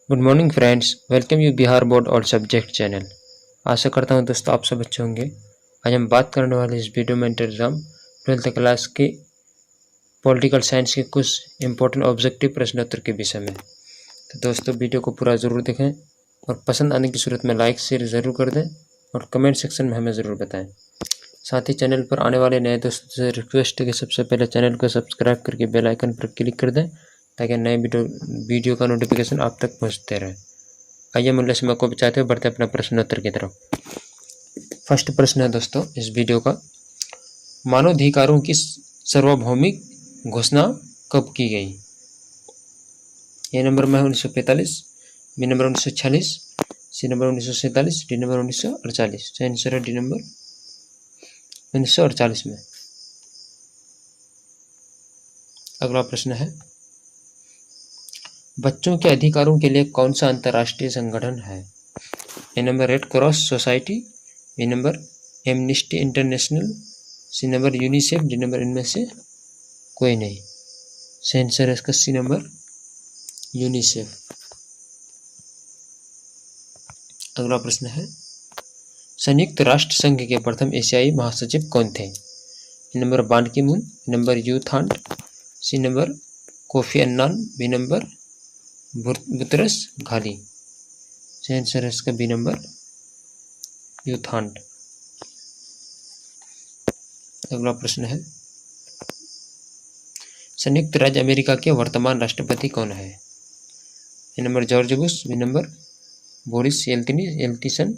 Good morning friends, welcome you Bihar board all subject channel. आशा करता हूँ दोस्तों आप सब अच्छे होंगे। आज हम बात करने वाले इस वीडियो में इंटर एग्जाम 12th क्लास के पॉलिटिकल साइंस के कुछ इंपॉर्टेंट ऑब्जेक्टिव प्रश्नोत्तर के विषय में। तो दोस्तों वीडियो को पूरा ज़रूर देखें और पसंद आने की सूरत में लाइक शेयर ज़रूर कर दें और कमेंट सेक्शन में हमें ज़रूर बताएँ। साथ ही चैनल पर आने वाले नए दोस्तों से रिक्वेस्ट है कि सबसे पहले चैनल को सब्सक्राइब करके बेल आइकन पर क्लिक कर दें ताकि नए वीडियो का नोटिफिकेशन आप तक पहुंचते रहे। आइए मूल्य समय को बचाते हुए बढ़ते अपना प्रश्नोत्तर की तरफ। फर्स्ट प्रश्न है दोस्तों इस वीडियो का, मानवाधिकारों की सार्वभौमिक घोषणा कब की गई? ए नंबर में 1945, B number 1946, C number 1947, D number 1948। सही आंसर है डी नंबर 1948 में। अगला प्रश्न है, बच्चों के अधिकारों के लिए कौन सा अंतर्राष्ट्रीय संगठन है? A number Red Cross society, B number Amnesty International, C number UNICEF, D number इनमें से कोई नहीं। सही आंसर है इसका सी नंबर यूनिसेफ। अगला प्रश्न है, संयुक्त राष्ट्र संघ के प्रथम एशियाई महासचिव कौन थे? A number Ban Ki Moon, B number U Thant, C number Kofi Annan, B number Boutros Ghali. सही आंसर है इसका बी नंबर यूथांड। अगला प्रश्न है, संयुक्त राज्य अमेरिका के वर्तमान राष्ट्रपति कौन है? A number George Bush, B number Boris Yeltsin,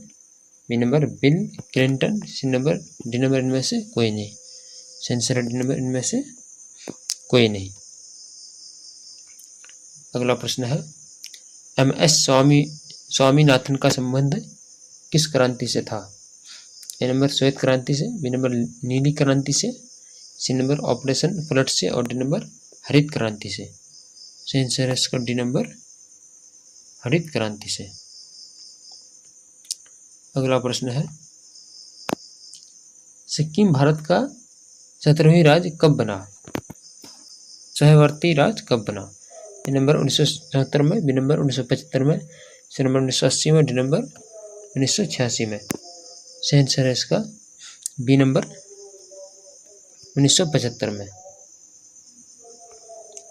B number Bill Clinton, C number D number इनमें से कोई नहीं। सही आंसर है डी नंबर इनमें से कोई नहीं। अगला प्रश्न है, MS स्वामीनाथन का संबंध किस क्रांति से था? ए नंबर श्वेत क्रांति से, बी नंबर नीली क्रांति से, सी नंबर ऑपरेशन फ्लड से और डी नंबर हरित क्रांति से। सही आंसर है इसका डी नंबर हरित क्रांति से। अगला प्रश्न है, सिक्किम भारत का 17वीं राज्य कब बना? सहवर्ती राज्य कब बना? ए नंबर 1977 में, बी नंबर 1975 में, सी नंबर 1980 में, डी नंबर 1986 में। सही आंसर है इसका बी नंबर 1975 में।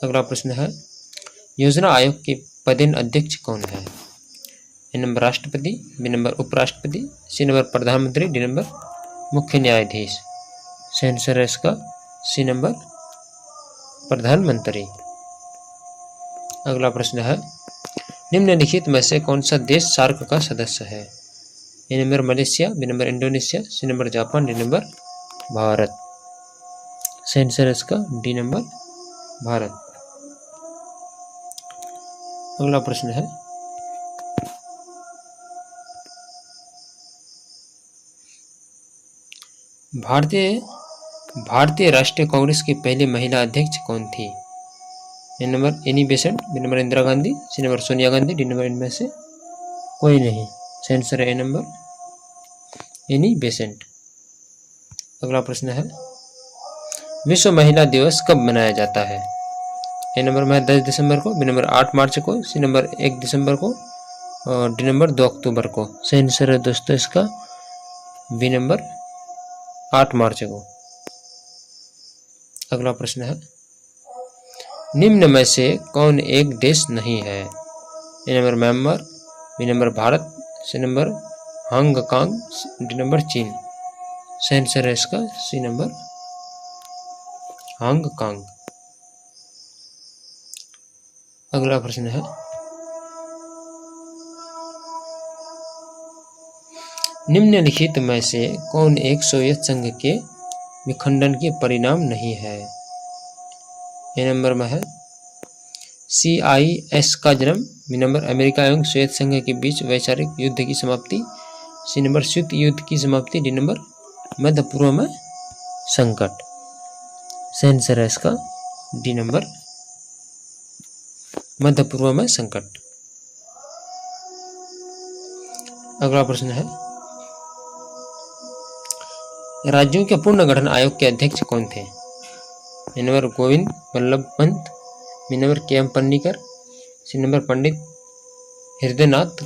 अगला प्रश्न है, योजना आयोग के पदेन अध्यक्ष कौन है? ए नंबर राष्ट्रपति, बी नंबर उपराष्ट्रपति, सी नंबर प्रधानमंत्री, डी नंबर मुख्य न्यायाधीश। सही आंसर है इसका सी नंबर प्रधानमंत्री। अगला प्रश्न है, निम्नलिखित में से कौन सा देश सार्क का सदस्य है? A number Malaysia, B number Indonesia, C number Japan, D number Bharat. सही आंसर है इसका डी नंबर भारत। अगला प्रश्न है, भारतीय राष्ट्रीय कांग्रेस की पहली महिला अध्यक्ष कौन थी? A number Annie Besant, B number Indira Gandhi, C number Sonia Gandhi, D number इनमें से कोई नहीं। सही आंसर है ए नंबर एनी बेसेंट। अगला प्रश्न है, विश्व महिला दिवस कब मनाया जाता है? ए नंबर में 10 दिसंबर को, बी नंबर 8 मार्च को, सी नंबर 1 दिसंबर को और डी नंबर 2 अक्टूबर को। सही आंसर है दोस्तों इसका बी नंबर 8 मार्च को। अगला प्रश्न है, निम्न में से कौन एक देश नहीं है? A number Myanmar, B number Bharat, C number Hong Kong, D number चीन। सही आंसर है इसका सी नंबर हांगकांग। अगला प्रश्न है, निम्नलिखित में से कौन एक सोवियत संघ के विखंडन के परिणाम नहीं है? ए नंबर में है CIS का जन्म, बी नंबर अमेरिका एवं सोवियत संघ के बीच वैचारिक युद्ध की समाप्ति, सी नंबर शीत युद्ध की समाप्ति, डी नंबर मध्य पूर्व में संकट। सही आंसर है इसका डी नंबर मध्य पूर्व में संकट। अगला प्रश्न है, राज्यों के पूर्ण गठन आयोग के अध्यक्ष कौन थे? A number Govind Vallabh Pant, B number KM Panikkar, C number Pandit Hridaynath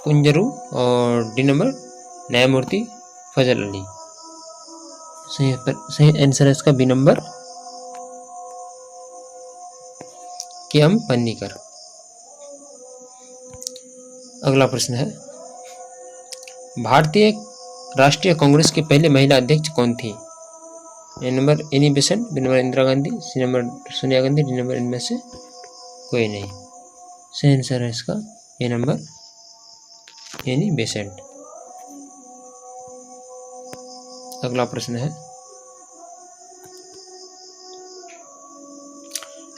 Kunzru और डी नंबर न्यायमूर्ति फजल अली। सही आंसर है इसका बी नंबर के एम पन्नीकर। अगला प्रश्न है, भारतीय राष्ट्रीय कांग्रेस की पहली महिला अध्यक्ष कौन थी? A number Annie Besant, B number Indira Gandhi, C number Sonia Gandhi, D number इनमें से कोई नहीं। सही आंसर है इसका ए नंबर एनी बेसेंट। अगला प्रश्न है,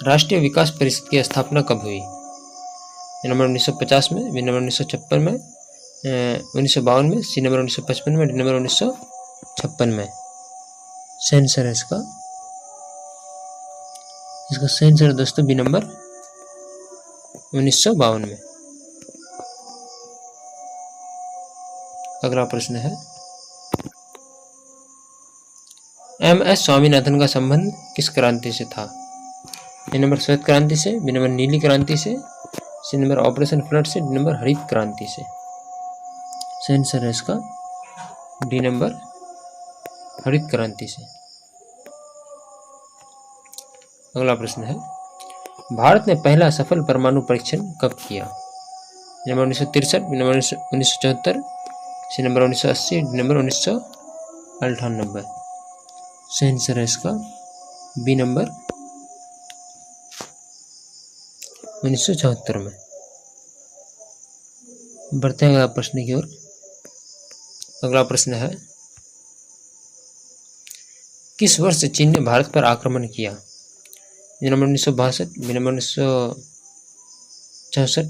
राष्ट्रीय विकास परिषद की स्थापना कब हुई? ए नंबर 1950 में, बी नंबर 1956 में, 1952 में, सी नंबर 1955 में, डी नंबर 1956 में। सही आंसर है इसका सही आंसर दोस्तों बी नंबर 1952 में। अगला प्रश्न है, एम.एस. स्वामीनाथन का संबंध किस क्रांति से था? ए नंबर श्वेत क्रांति से, बी नंबर नीली क्रांति से, सी नंबर ऑपरेशन फ्लड से, डी नंबर हरित क्रांति से। सही आंसर है इसका डी नंबर हरित क्रांति से। अगला प्रश्न है, भारत ने पहला सफल परमाणु परीक्षण कब किया? Number 1963, B number 1974, C number 1980, D number 1998। सही आंसर है इसका बी नंबर 1974 में। बढ़ते हैं अगला प्रश्न की ओर। अगला प्रश्न है, किस वर्ष चीन ने भारत पर आक्रमण किया? A number 1962, B number 1964,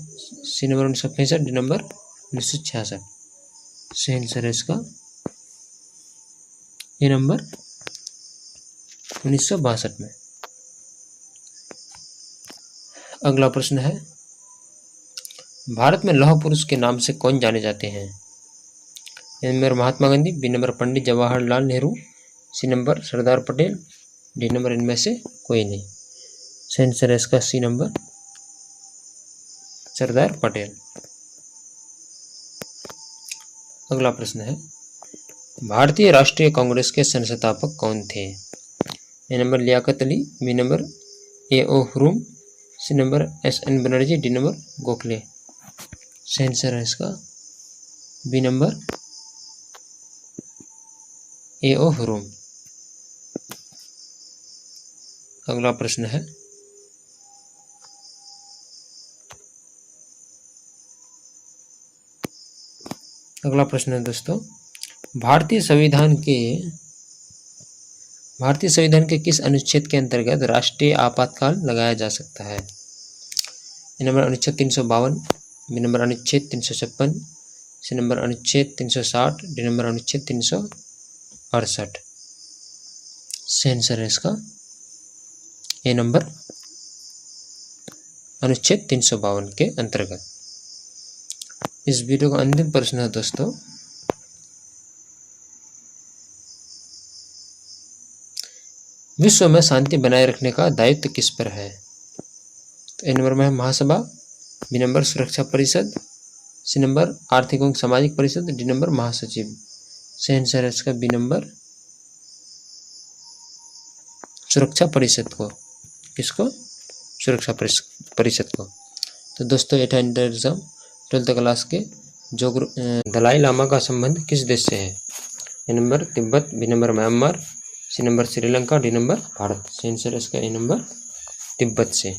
C number 1965, D number 1966। सही आंसर है इसका ए नंबर 1962 में। अगला प्रश्न है, भारत में लौह पुरुष के नाम से कौन जाने जाते हैं? A number Mahatma Gandhi, B number Pandit Jawaharlal Nehru, C number Sardar Patel, D number इनमें से कोई नहीं। सही आंसर है इसका सी नंबर सरदार पटेल। अगला प्रश्न है, भारतीय राष्ट्रीय कांग्रेस के संस्थापक कौन थे? A number Liaquat Ali, B number A O. Hume, C number S N. Banerjee, D number Gokhale. सही आंसर है इसका बी नंबर ए.ओ. हुरुम। अगला प्रश्न है, दोस्तों, भारतीय संविधान के किस अनुच्छेद के अंतर्गत राष्ट्रीय आपातकाल लगाया जा सकता है? ए नंबर अनुच्छेद 352, बी नंबर अनुच्छेद 356, सी नंबर अनुच्छेद 360, डी नंबर अनुच्छेद 368। सही आंसर है इसका ए नंबर अनुच्छेद 352 के अंतर्गत। इस वीडियो का अंतिम प्रश्न है दोस्तों, विश्व में शांति बनाए रखने का दायित्व किस पर है? तो ए नंबर में है महासभा, बी नंबर सुरक्षा परिषद, सी नंबर आर्थिक एवं सामाजिक परिषद, डी नंबर महासचिव। सही आंसर है इसका बी नंबर सुरक्षा परिषद को। किसको? सुरक्षा परिषद को। तो दोस्तों, 12th क्लास के जो दलाई लामा का संबंध किस देश से है? A number Tibet, B number Myanmar, C number Sri Lanka, D number Bharat. सही आंसर है इसका ए नंबर तिब्बत से,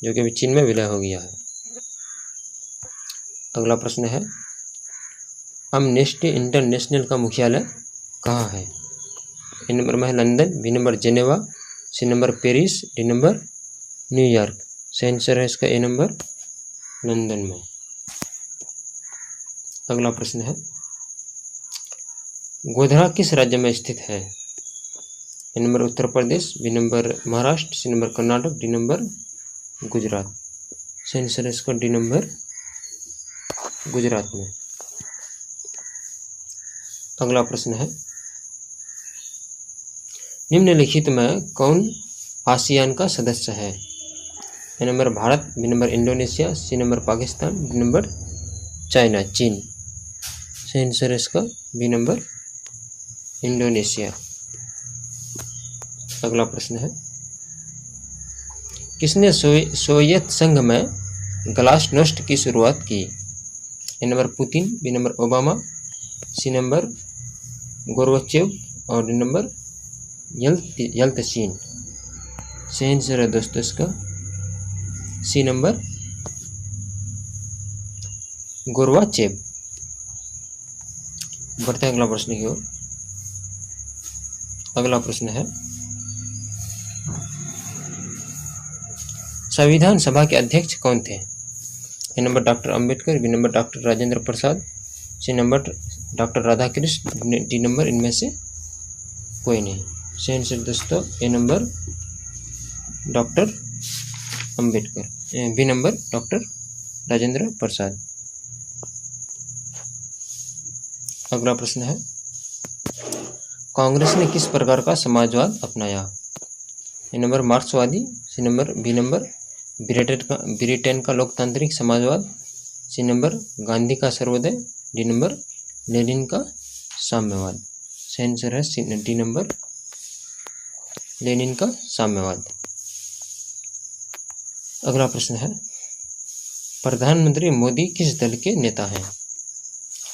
जो कि अभी चीन में विलय हो गया है। अगला प्रश्न है, अमनेस्टी इंटरनेशनल का मुख्यालय कहाँ है? ए नंबर में है London, B number Geneva, C number Paris, D number New York. सही आंसर है इसका ए नंबर लंदन में। अगला प्रश्न है, गोधरा किस राज्य में स्थित है? A number Uttar Pradesh, B number Maharashtra, C number Karnataka, D number Gujarat. सही आंसर है इसका डी नंबर गुजरात में। अगला प्रश्न है, निम्नलिखित में कौन आसियान का सदस्य है? A number Bharat, B number Indonesia, C number Pakistan, D number China Cheen. सही आंसर है इसका बी नंबर इंडोनेशिया। अगला प्रश्न है, किसने सोवियत संघ में ग्लास्नोस्ट की शुरुआत की? A number Putin, B number Obama, C number Gorbachev और डी नंबर यल्तसिन। सही आंसर है दोस्तों इसका सी नंबर गोर्बाचेव। बढ़ते हैं अगला प्रश्न की ओर। अगला प्रश्न है, संविधान सभा के अध्यक्ष कौन थे? A number doctor Ambedkar, B number doctor Rajendra Prasad, C number doctor Radhakrishnan, D number इनमें से कोई नहीं। सही आंसर दोस्तों A number doctor Ambedkar, B number doctor Rajendra Prasad. अगला प्रश्न है, कांग्रेस ने किस प्रकार का समाजवाद अपनाया? ए नंबर मार्क्सवादी, C number B number Britain का लोकतांत्रिक समाजवाद, सी नंबर गांधी का सर्वोदय, डी नंबर लेनिन का साम्यवाद। सही आंसर है डी नंबर लेनिन का साम्यवाद। अगला प्रश्न है, प्रधानमंत्री मोदी किस दल के नेता हैं?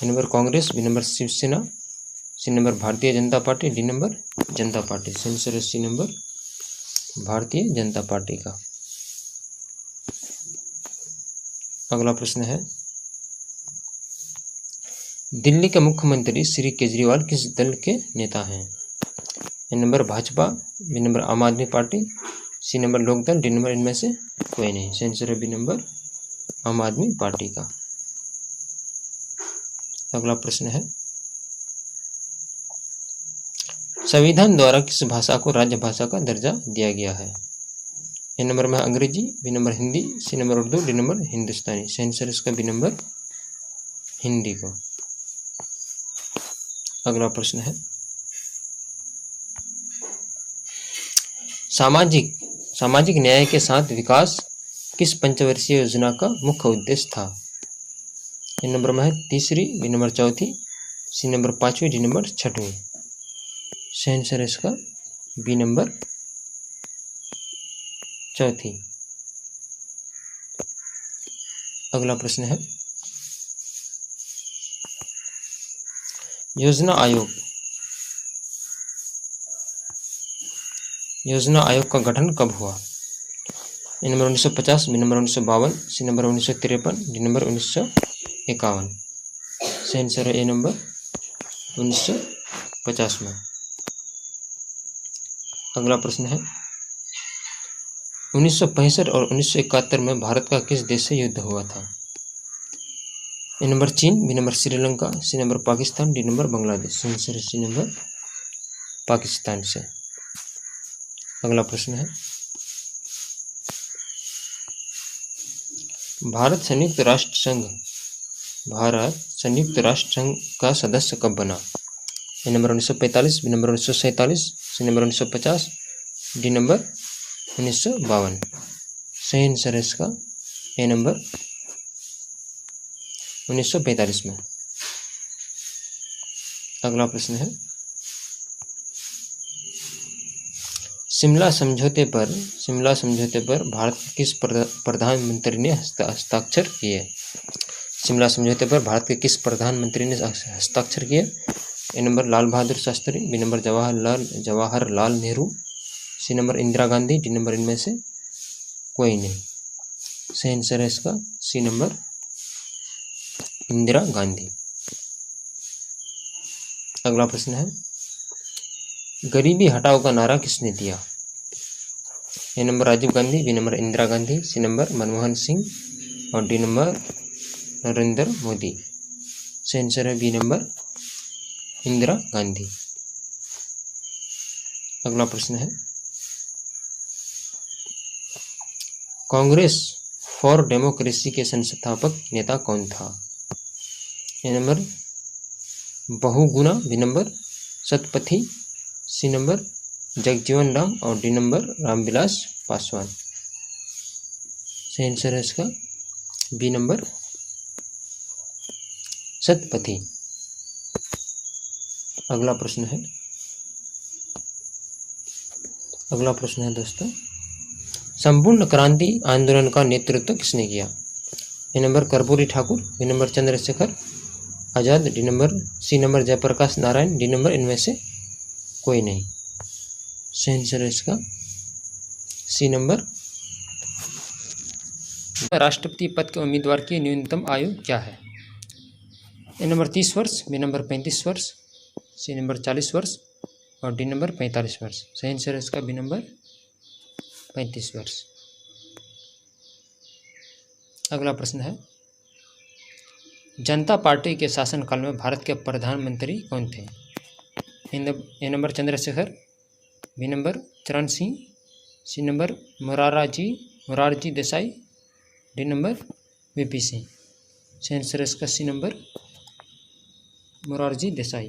A number Congress, B number Shiv Sena, C number Bharatiya Janata party, D number Janata party. सही आंसर है C number Bharatiya Janata party का। अगला प्रश्न है, दिल्ली के मुख्यमंत्री श्री केजरीवाल किस दल के नेता हैं? A number Bhajpa, B number Aam Aadmi Party, C number Lokdal, D number इनमें से कोई नहीं। सही आंसर है B number Aam Aadmi party का। अगला प्रश्न है, संविधान द्वारा किस भाषा को राज्य भाषा का दर्जा दिया गया है? ए नंबर में Angrezi, B number Hindi, C number Urdu, D number Hindustani. सही आंसर इसका बी नंबर हिंदी को। अगला प्रश्न है, सामाजिक न्याय के साथ विकास किस पंचवर्षीय योजना का मुख्य उद्देश्य था? ए नंबर में है तीसरी, बी नंबर चौथी, सी नंबर पांचवी, डी नंबर छठवीं। सही आंसर है इसका बी नंबर चौथी। अगला प्रश्न है, योजना आयोग का गठन कब हुआ? A number 1950, B number 1952, C number 1953, D number 1951। सही आंसर है ए नंबर 1950 में। अगला प्रश्न है, 1965 और 1971 में भारत का किस देश से युद्ध हुआ था? ए नंबर चीन, B number Sri Lanka, C number Pakistan, D number Bangladesh. सही आंसर है सी नंबर पाकिस्तान से। अगला प्रश्न है, भारत संयुक्त राष्ट्र संघ का सदस्य कब बना? A number 1945, B number 1947, C number 1950, D number 1952। सही आंसर है इसका ए नंबर 1945 में। अगला प्रश्न है, शिमला समझौते पर भारत के किस प्रधानमंत्री ने हस्ताक्षर किए? शिमला समझौते पर भारत के किस प्रधानमंत्री ने हस्ताक्षर किए? A number Lal Bahadur Shastri, B number Jawaharlal Nehru, C number Indira Gandhi, D number इनमें से कोई नहीं। सही आंसर है इसका सी नंबर इंदिरा गांधी। अगला प्रश्न है, गरीबी हटाओ का नारा किसने दिया? A number Rajiv Gandhi, B number Indira Gandhi, C number Manmohan Singh और डी नंबर नरेंद्र मोदी। सही आंसर है बी नंबर इंदिरा गांधी। अगला प्रश्न है, कांग्रेस फॉर डेमोक्रेसी के संस्थापक नेता कौन था? A number Bahuguna, B number Satpathy, C number Jagjivan Ram और डी नंबर रामविलास पासवान। सही आंसर है इसका बी नंबर सतपथी। अगला प्रश्न है दोस्तों, संपूर्ण क्रांति आंदोलन का नेतृत्व किसने किया? A number Karpoori Thakur, B number Chandrashekhar Azad, C number Jayaprakash Narayan, D number इनमें से कोई नहीं। सही आंसर है इसका सी नंबर। राष्ट्रपति पद के उम्मीदवार की न्यूनतम आयु क्या है? ए नंबर 30 वर्ष, बी नंबर 35 वर्ष, सी नंबर 40 वर्ष और डी नंबर 45 वर्ष। सही आंसर है इसका बी नंबर 35 वर्ष। अगला प्रश्न है, जनता पार्टी के शासनकाल में भारत के प्रधानमंत्री कौन थे? A number Chandrashekhar, B number Charan Singh, C number Morarji Desai, D number VP Singh. सही आंसर है इसका सी नंबर मोरारजी देसाई।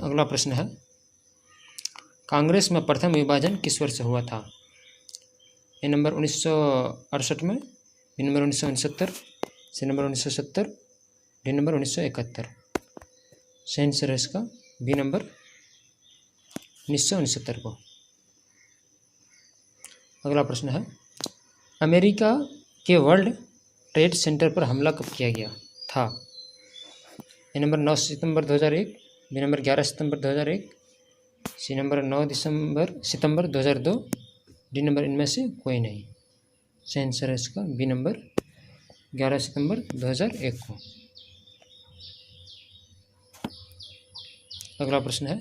अगला प्रश्न है, कांग्रेस में प्रथम विभाजन किस वर्ष हुआ था? ए नंबर 1968 में, B number 1969, C number 1970, D number 1971। सही आंसर है इसका बी नंबर 1969 को। अगला प्रश्न है, अमेरिका के वर्ल्ड ट्रेड सेंटर पर हमला कब किया गया था? A number 9 September 2001, B number 11 September 2001, C number 9 September 2002, D number इनमें से कोई नहीं। सही आंसर है इसका बी नंबर 11 सितंबर 2001 को। अगला प्रश्न है,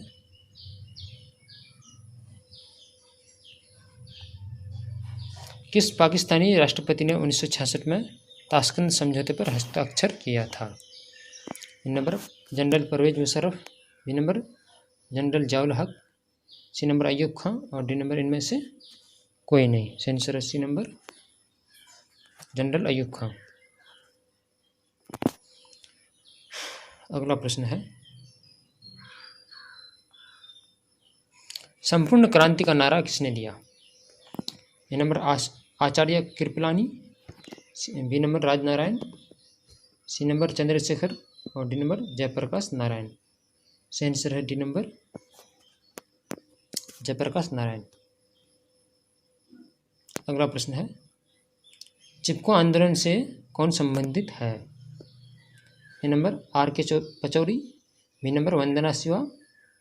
किस पाकिस्तानी राष्ट्रपति ने 1966 में ताशकंद समझौते पर हस्ताक्षर किया था? A number general Pervez Musharraf, B number general Zia ul Haq, C number Ayub Khan और डी नंबर इनमें से कोई नहीं। सही आंसर है C number general Ayub Khan. अगला प्रश्न है, संपूर्ण क्रांति का नारा किसने दिया? A number Acharya Kripalani, B number Rajnarayan, C number Chandrashekhar और डी नंबर जयप्रकाश नारायण। सही आंसर है डी नंबर जयप्रकाश नारायण। अगला प्रश्न है, चिपको आंदोलन से कौन संबंधित है? A number R.K. Pachauri, B number Vandana Shiva,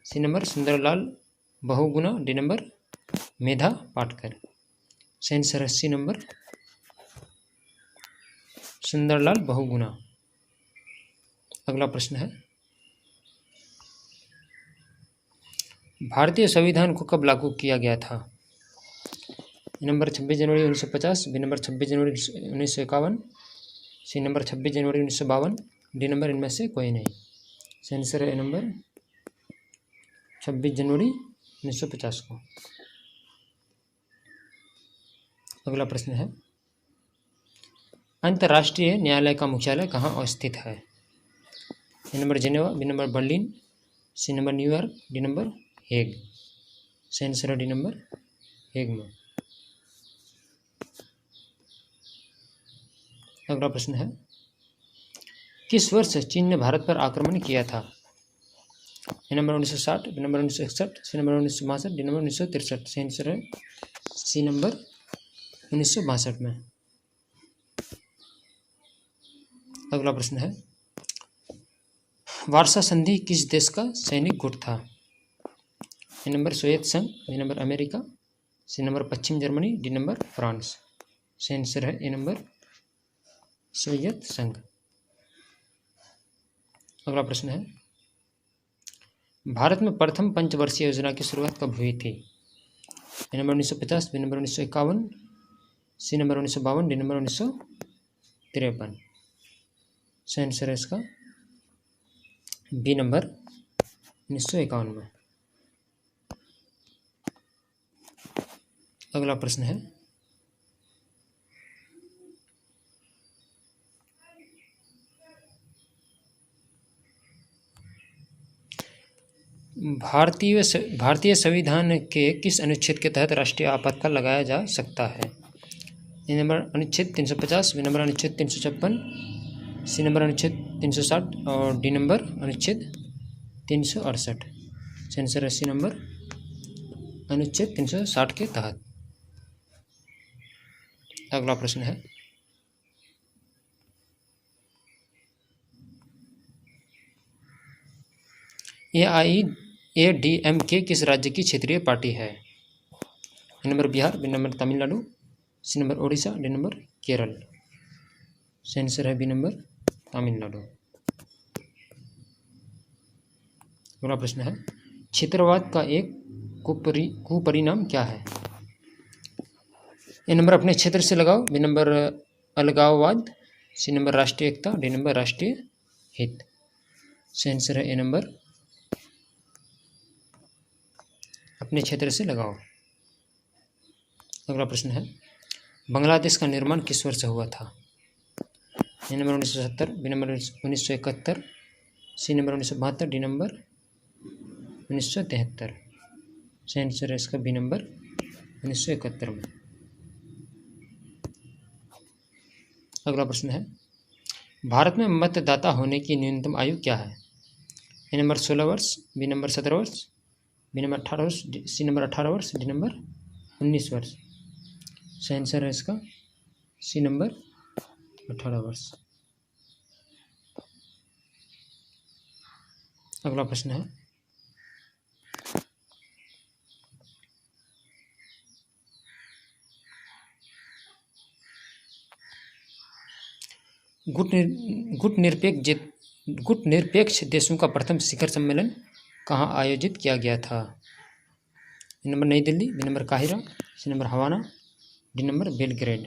C number Sundarlal Bahuguna, D number Medha Patkar. सही आंसर है सी नंबर सुंदरलाल बहुगुणा। अगला प्रश्न है, भारतीय संविधान को कब लागू किया गया था? A number 26 January 1950, B number 26 January 1951, C number 26 January 1952, D number इनमें से कोई नहीं। सही आंसर है ए नंबर 26 जनवरी 1950 को। अगला प्रश्न है, अंतर्राष्ट्रीय न्यायालय का मुख्यालय कहाँ अवस्थित है? A number Geneva, B number Berlin, C number New York, D number Hague. सही आंसर है डी नंबर हेग में। अगला प्रश्न है, किस वर्ष चीन ने भारत पर आक्रमण किया था? A number 1960, B number 1961, C number 1962, D number 1963। सही आंसर है सी नंबर 1962 में। अगला प्रश्न है, वारसा संधि किस देश का सैनिक गुट था? ए नंबर सोवियत संघ, B number America, C number पश्चिम जर्मनी, डी नंबर फ्रांस। सही आंसर है ए नंबर सोवियत संघ। अगला प्रश्न है, भारत में प्रथम पंचवर्षीय योजना की शुरुआत कब हुई थी? A number 1950, B number 1951, C number 1952, D number 1953। सही आंसर है इसका बी नंबर 1951 में। अगला प्रश्न है, भारतीय संविधान के किस अनुच्छेद के तहत राष्ट्रीय आपातकाल लगाया जा सकता है? ए नंबर अनुच्छेद 350, बी नंबर अनुच्छेद 356, सी नंबर अनुच्छेद 360 और डी नंबर अनुच्छेद 368। आंसर है सी नंबर अनुच्छेद 360 के तहत। अगला प्रश्न है, AIADMK किस राज्य की क्षेत्रीय पार्टी है? A number Bihar, B number Tamil Nadu, C number Orissa, D number Kerala. Answer है बी नंबर तमिलनाडु। अगला प्रश्न है, क्षेत्रवाद का एक कुपरिणाम क्या है? ए नंबर अपने क्षेत्र से लगाओ, बी नंबर अलगाववाद, सी नंबर राष्ट्रीय एकता, डी नंबर राष्ट्रीय हित। आंसर है ए नंबर अपने क्षेत्र से लगाओ। अगला प्रश्न है, बांग्लादेश का निर्माण किस वर्ष हुआ था? A number 1970, B number 1971, C number 1972, D number 1973। Answer है इसका बी नंबर 1971 में। अगला प्रश्न है, भारत में मतदाता होने की न्यूनतम आयु क्या है? ए नंबर 16 वर्ष, बी नंबर 17 वर्ष, बी नंबर 18 वर्ष, सी नंबर 18 वर्ष, डी नंबर 19 वर्ष। आंसर है इसका सी नंबर 18 वर्ष। अगला प्रश्न है, गुटनिरपेक्ष देशों का प्रथम शिखर सम्मेलन कहाँ आयोजित किया गया था? A number Nai Delhi, B number काहिरा, C number Havana, D number Belgrade.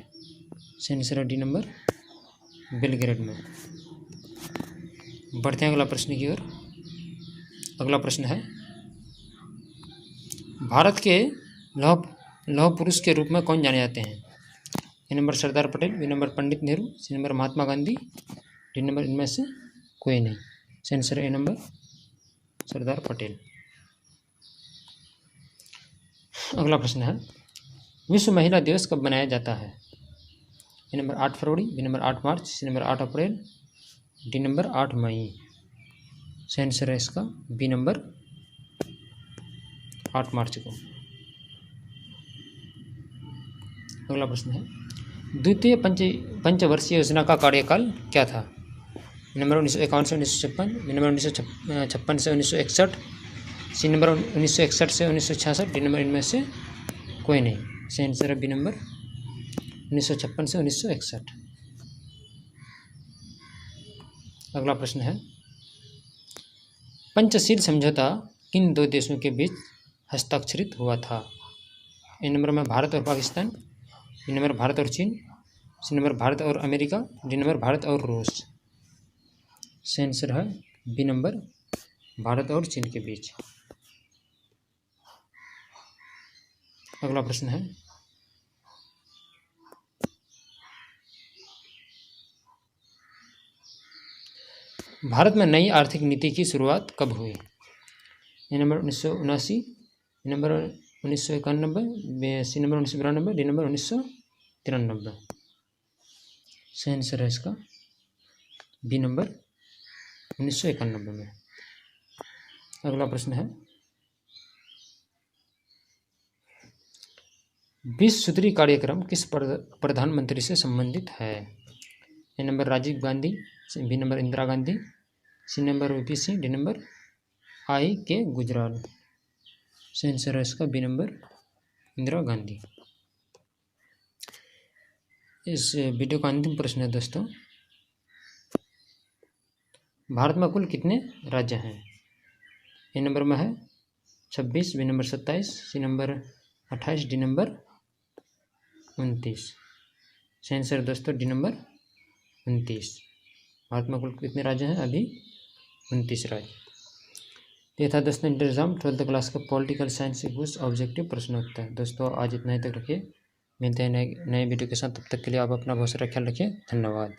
Answer है डी नंबर बेलग्रेड में। बढ़ते हैं अगला प्रश्न की ओर। अगला प्रश्न है, भारत के लौह पुरुष के रूप में कौन जाने जाते हैं? A number Sardar Patel, B number Pandit Nehru, C number Mahatma Gandhi, D number इनमें से कोई नहीं। Answer A number Sardar Patel. अगला प्रश्न है, विश्व महिला दिवस कब मनाया जाता है? A number 8 February, B number 8 March, C number 8 April, D number 8 May. Answer है इसका बी नंबर 8 मार्च को। अगला प्रश्न है, द्वितीय पंचवर्षीय योजना का कार्यकाल क्या था? नंबर 1951 से 1956, बी नंबर 1956 से 1961, सी नंबर 1961 से 1966, डी नंबर इनमें से कोई नहीं। आंसर है बी नंबर 1956 से 1961। अगला प्रश्न है, पंचशील समझौता किन दो देशों के बीच हस्ताक्षरित हुआ था? ए नंबर में भारत और पाकिस्तान, बी नंबर भारत और चीन, सी नंबर भारत और अमेरिका, डी नंबर भारत और रूस। आंसर है बी नंबर भारत और चीन के बीच। अगला प्रश्न है, भारत में नई आर्थिक नीति की शुरुआत कब हुई? A number 1979, B number 1991, C number 1992, D number 1993। Answer है इसका बी नंबर 1991 में। अगला प्रश्न है, 20 सूत्री कार्यक्रम किस प्रधानमंत्री से संबंधित है? A number Rajiv Gandhi, B number Indira Gandhi, C number VP Singh, D number I K Gujral. Answer है इसका बी नंबर इंदिरा गांधी। इस वीडियो का अंतिम प्रश्न है दोस्तों, भारत में कुल कितने राज्य हैं? ए नंबर में है 26, B number 27, C number 28, D number 29। Answer दोस्तों डी नंबर 29। भारत में कुल कितने राज्य हैं? अभी 29 राज्य। ये था दोस्तों इंटर एग्जाम 12th क्लास का पॉलिटिकल साइंस से कुछ ऑब्जेक्टिव प्रश्न उत्तर। दोस्तों आज इतना ही तक रखिए, मिलते हैं नए वीडियो के साथ। तब तक के लिए आप अपना बहुत सारा ख्याल रखिए। धन्यवाद।